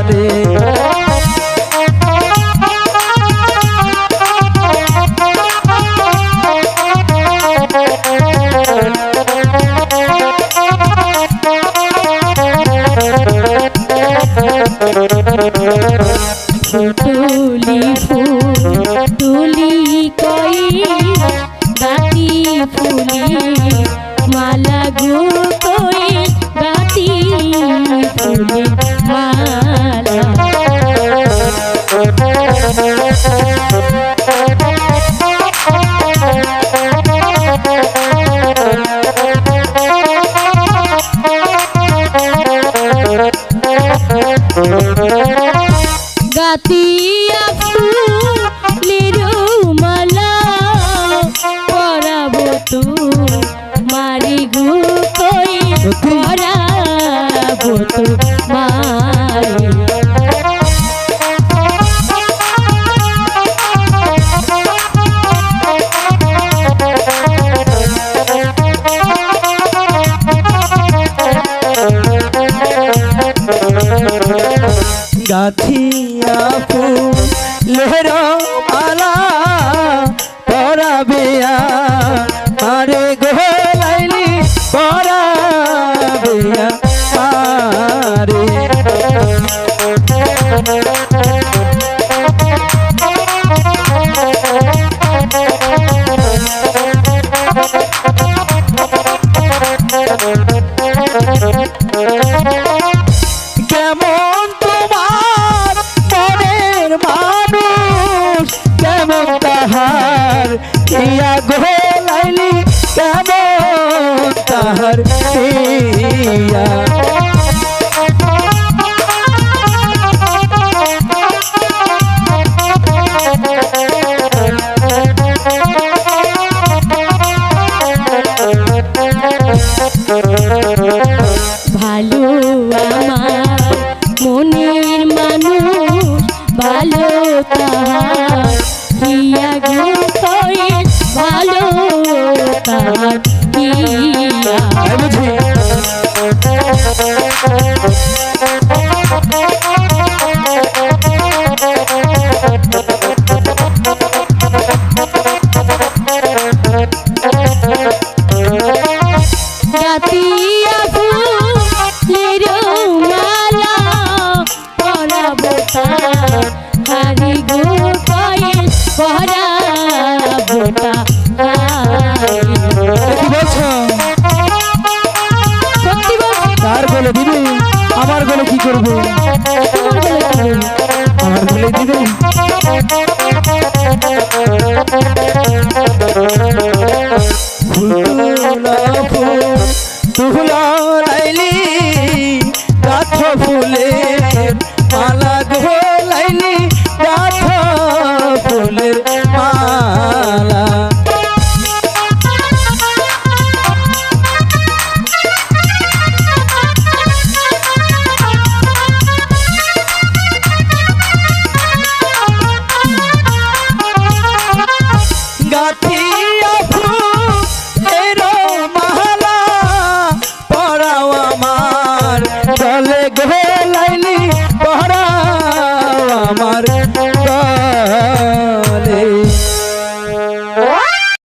রে তুলি ফুল তুলি কই গাতি ফুলি মালা গো কই গাতি ফুলি মালা গাতিয়া ফুলের মালা পরাবো তু মারি গো কই পরাবো তু মারি গাথিয়া ফুলের মালা পরাবিয়া আরে গোলাইলি পরাবিয়া আরে কেমন তোমার মনের মানুষ কেমন তাহার ইয়া গোলাইলি কেমন তাহার ইয়া ভালো আমার মনের মানুষ ভালো তাহার হিয়া গো কই ভালো তাহার হিয়া গাতিয়া ফুলের মালা পরাবো হারি গো কই পরাবো সত্যি বলছো তার বলে দিবি আমার বলে কি করবো